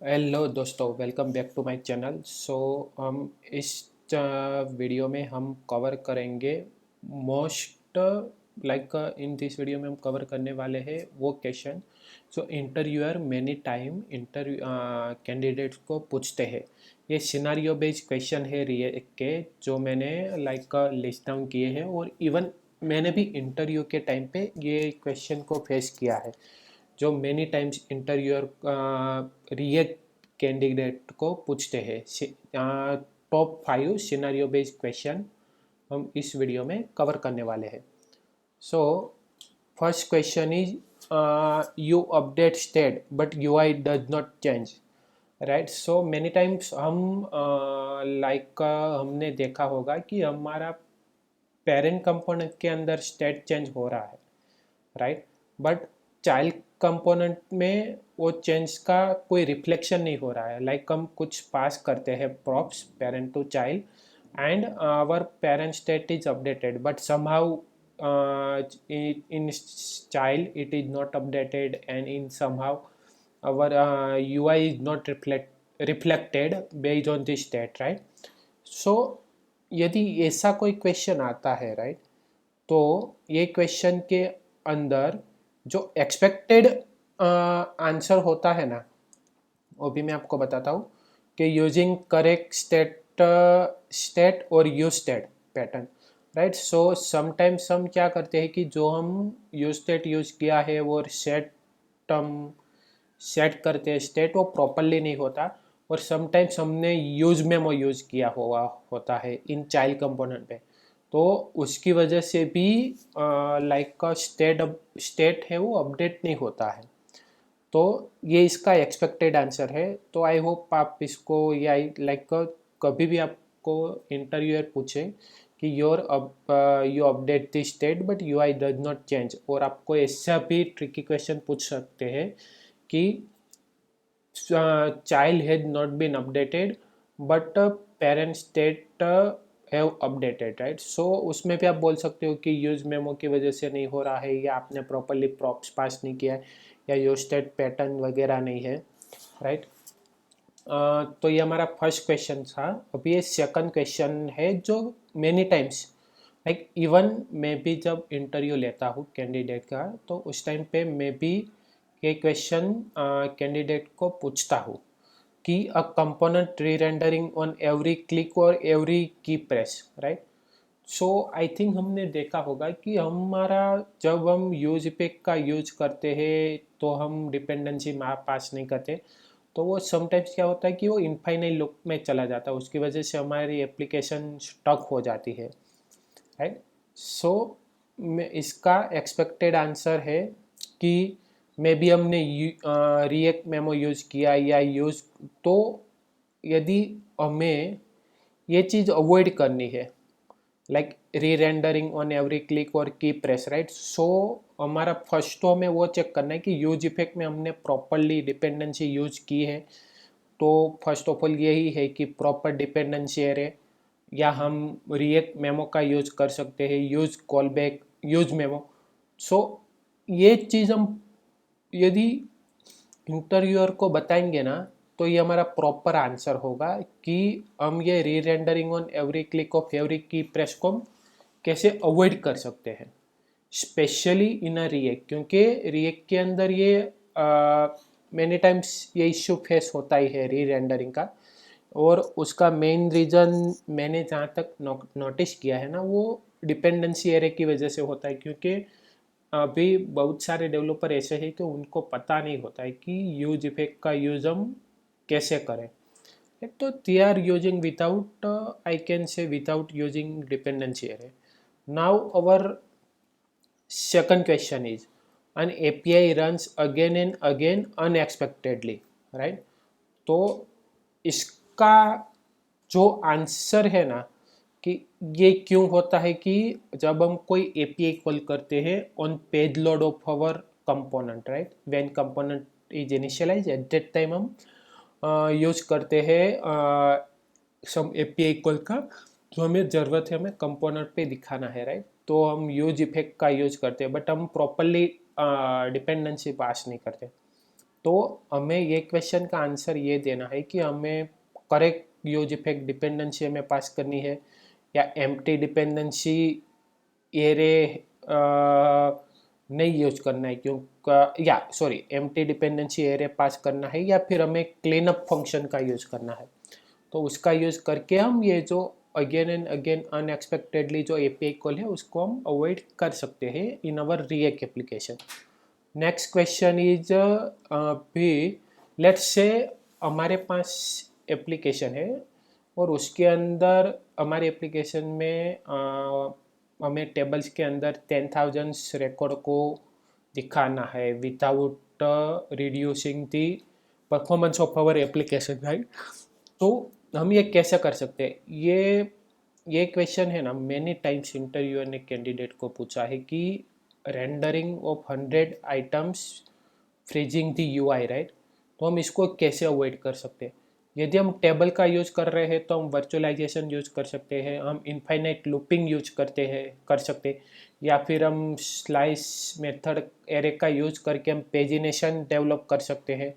Hello दोस्तों, welcome back to my channel. हम इस वीडियो में हम कवर करेंगे most like in this video में हम कवर करने वाले हैं वो क्वेश्चन जो interviewer many time interview candidates को पूछते हैं। ये सिनारियो बेस्ड क्वेश्चन है रिएक्ट के, जो मैंने लिस्ट डाउन किए हैं, और इवन मैंने भी इंटरव्यू के टाइम पे ये क्वेश्चन को फेस किया है, जो many times interviewer react candidate को पूछते हैं। टॉप 5 सिनेरियो बेस्ड क्वेश्चन हम इस वीडियो में कवर करने वाले हैं। So first question is, you update state but UI does not change, right. So many times हम हमने देखा होगा कि हमारा पेरेंट कंपोनेंट के अंदर स्टेट चेंज हो रहा है, राइट, बट चाइल्ड कंपोनेंट में वो चेंज का कोई रिफ्लेक्शन नहीं हो रहा है। हम कुछ पास करते हैं props parent to child and our parent state is updated, but somehow in child it is not updated, and in somehow our UI is not reflected based on this state, right? So यदि ऐसा कोई question आता है, right, तो ये question के अंदर जो एक्सपेक्टेड आंसर होता है ना, वो भी मैं आपको बताता हूँ कि यूजिंग करेक्ट स्टेट और use state pattern, right. So sometimes हम क्या करते हैं कि जो हम यूज स्टेट यूज किया है वो सेट करते हैं स्टेट, वो प्रॉपरली नहीं होता। और समटाइम्स हमने यूज मेमो यूज किया हुआ होता है इन चाइल्ड कंपोनेंट पे, तो उसकी वजह से भी का स्टेट है वो अपडेट नहीं होता है। तो ये इसका एक्सपेक्टेड आंसर है। तो आई होप आप इसको, या कभी भी आपको इंटरव्यूअर पूछे कि you update this state but you I does not change, और आपको ऐसा भी ट्रिकी क्वेश्चन पूछ सकते हैं कि child had not been updated but parent state have updated, right? So उसमें भी आप बोल सकते हो कि यूज मेमो की वजह से नहीं हो रहा है, या आपने प्रॉपरली प्रॉप्स पास नहीं किया है, या यूज स्टेट पैटर्न वगैरह नहीं है, राइट। तो ये हमारा फर्स्ट क्वेश्चन था। अभी ये सेकंड क्वेश्चन है जो मेनी टाइम्स इवन मैं भी जब इंटरव्यू लेता हूँ कैंडिडेट का, तो उस टाइम पे मैं भी ये क्वेश्चन कैंडिडेट को पूछता हूँ कि अ कंपोनेंट री रेंडरिंग ऑन एवरी क्लिक और एवरी की press, right. So I think हमने देखा होगा कि हमारा जब हम यूज पैक का यूज करते हैं तो हम डिपेंडेंसी मैप पास नहीं करते, तो वो समटाइम्स क्या होता है कि वो इनफाइनाइट लूप में चला जाता है, उसकी वजह से हमारी एप्लीकेशन स्टक हो जाती है, राइट। सो इसका एक्सपेक्टेड आंसर है कि मे बी हमने रिएक्ट मेमो यूज किया या यूज, तो यदि हमें ये चीज़ अवॉइड करनी है, री रेंडरिंग ऑन एवरी क्लिक और की प्रेस, राइट। सो हमारा फर्स्ट तो हमें वो चेक करना है कि यूज इफेक्ट में हमने प्रॉपरली डिपेंडेंसी यूज की है। तो फर्स्ट ऑफ ऑल यही है कि प्रॉपर डिपेंडेंसी एरे, या हम रिएक्ट मेमो का यूज कर सकते हैं, use call back, use memo. So ये चीज़ हम यदि इंटरव्यूअर को बताएंगे ना, तो ये हमारा प्रॉपर आंसर होगा कि हम ये री rendering on every click of every की प्रेस को हम कैसे अवॉइड कर सकते हैं, स्पेशली इन अ रिएक्ट, क्योंकि रिएक्ट के अंदर ये मैनी टाइम्स ये इश्यू फेस होता ही है री रेंडरिंग का। और उसका मेन रीज़न मैंने जहाँ तक नोटिस किया है ना, वो डिपेंडेंसी एरे की वजह से होता है, क्योंकि अभी बहुत सारे डेवलपर ऐसे हैं कि उनको पता नहीं होता है कि यूज इफेक्ट का यूज हम कैसे करें। एक तो they are using without, I can say without using dependency array. Now our second question is, an API runs again and again unexpectedly, right? तो इसका जो आंसर है ना, कि ये क्यों होता है कि जब हम कोई API कॉल करते हैं on page load of our component, right, when component is initialise at that time हम यूज करते हैं सम API कॉल का, जो हमें ज़रूरत है, हमें कंपोनेंट पे दिखाना है, राइट। तो हम यूज इफेक्ट का यूज करते हैं, बट हम प्रॉपरली डिपेंडेंसी पास नहीं करते। तो हमें ये क्वेश्चन का आंसर ये देना है कि हमें करेक्ट यूज इफेक्ट डिपेंडेंसी हमें पास करनी है या एम्प्टी डिपेंडेंसी एरे नहीं यूज करना है, क्योंकि या sorry empty dependency array pass करना है, या फिर हमें क्लीन अप फंक्शन का यूज करना है। तो उसका यूज करके हम ये जो अगेन एंड अगेन अनएक्सपेक्टेडली जो एपीआई कॉल है उसको हम अवॉइड कर सकते हैं in our React application. Next question is भी लेट्स से हमारे पास एप्लीकेशन है और उसके अंदर हमारे एप्लीकेशन में हमें टेबल्स के अंदर 10,000 रिकॉर्ड को दिखाना है without reducing the performance of our application, right. तो हम ये कैसे कर सकते हैं? ये क्वेश्चन है ना, मैनी टाइम्स इंटरव्यूअर ने कैंडिडेट को पूछा है कि rendering of 100 items freezing the UI, right. तो हम इसको कैसे अवॉइड कर सकते हैं? यदि हम टेबल का यूज़ कर रहे हैं तो हम वर्चुअलाइजेशन यूज कर सकते हैं, हम इनफाइनाइट लूपिंग यूज कर सकते हैं, या फिर हम स्लाइस मेथड एरे का यूज करके हम पेजिनेशन डेवलप कर सकते हैं,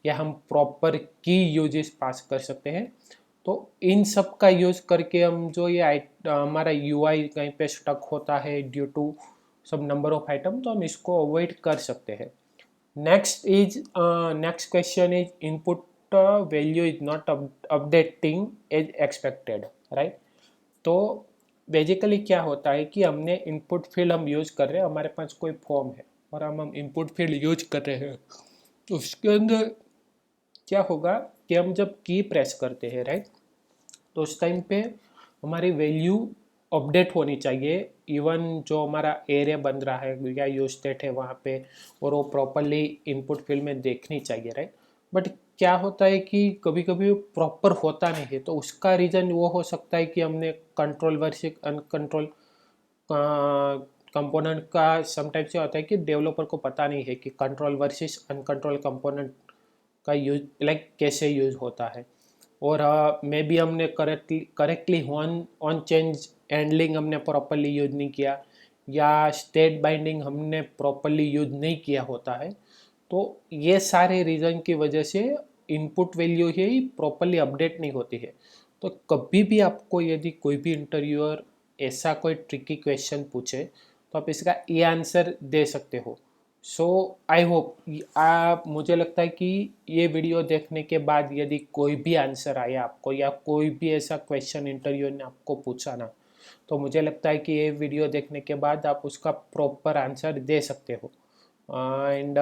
या हम प्रॉपर की यूजेस पास कर सकते हैं। तो इन सब का यूज़ करके हम जो ये हमारा यूआई कहीं पे स्टक होता है ड्यू टू सब नंबर ऑफ आइटम, तो हम इसको अवॉइड कर सकते हैं। Next question is input value is not updating as expected, right. तो बेसिकली क्या होता है कि हमने इनपुट फील्ड हम यूज कर रहे हैं, हमारे पास कोई फॉर्म है और हम इनपुट फील्ड यूज कर रहे हैं, तो उसके अंदर क्या होगा कि हम जब की प्रेस करते हैं, राइट, तो उस टाइम पे हमारी वैल्यू अपडेट होनी चाहिए। इवन जो हमारा एरे बन रहा है या यूज स्टेट है वहाँ पे, और वो प्रॉपरली इनपुट फील्ड में देखनी चाहिए, राइट। बट क्या होता है कि कभी कभी प्रॉपर होता नहीं है, तो उसका रीज़न वो हो सकता है कि हमने कंट्रोल वर्सेस अनकंट्रोल कंपोनेंट का समटाइम्स क्या होता है कि डेवलपर को पता नहीं है कि कंट्रोल वर्सेस अनकंट्रोल कंपोनेंट का यूज कैसे यूज होता है, और मे बी हमने करेक्टली ऑन चेंज हैंडलिंग हमने प्रॉपरली यूज नहीं किया, या स्टेट बाइंडिंग हमने प्रॉपरली यूज नहीं किया होता है। तो ये सारे रीज़न की वजह से इनपुट वैल्यू ही प्रॉपरली अपडेट नहीं होती है। तो कभी भी आपको यदि कोई भी इंटरव्यूअर ऐसा कोई ट्रिकी क्वेश्चन पूछे तो आप इसका ये आंसर दे सकते हो। सो आई होप आप, मुझे लगता है कि ये वीडियो देखने के बाद यदि कोई भी आंसर आया आपको, या कोई भी ऐसा क्वेश्चन इंटरव्यू ने आपको पूछा ना, तो मुझे लगता है कि ये वीडियो देखने के बाद आप उसका प्रॉपर आंसर दे सकते हो। एंड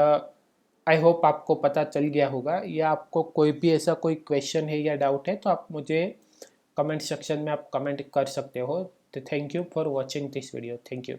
आई होप आपको पता चल गया होगा, या आपको कोई भी ऐसा कोई क्वेश्चन है या डाउट है तो आप मुझे कमेंट सेक्शन में आप कमेंट कर सकते हो। तो thank you for watching this video, thank you.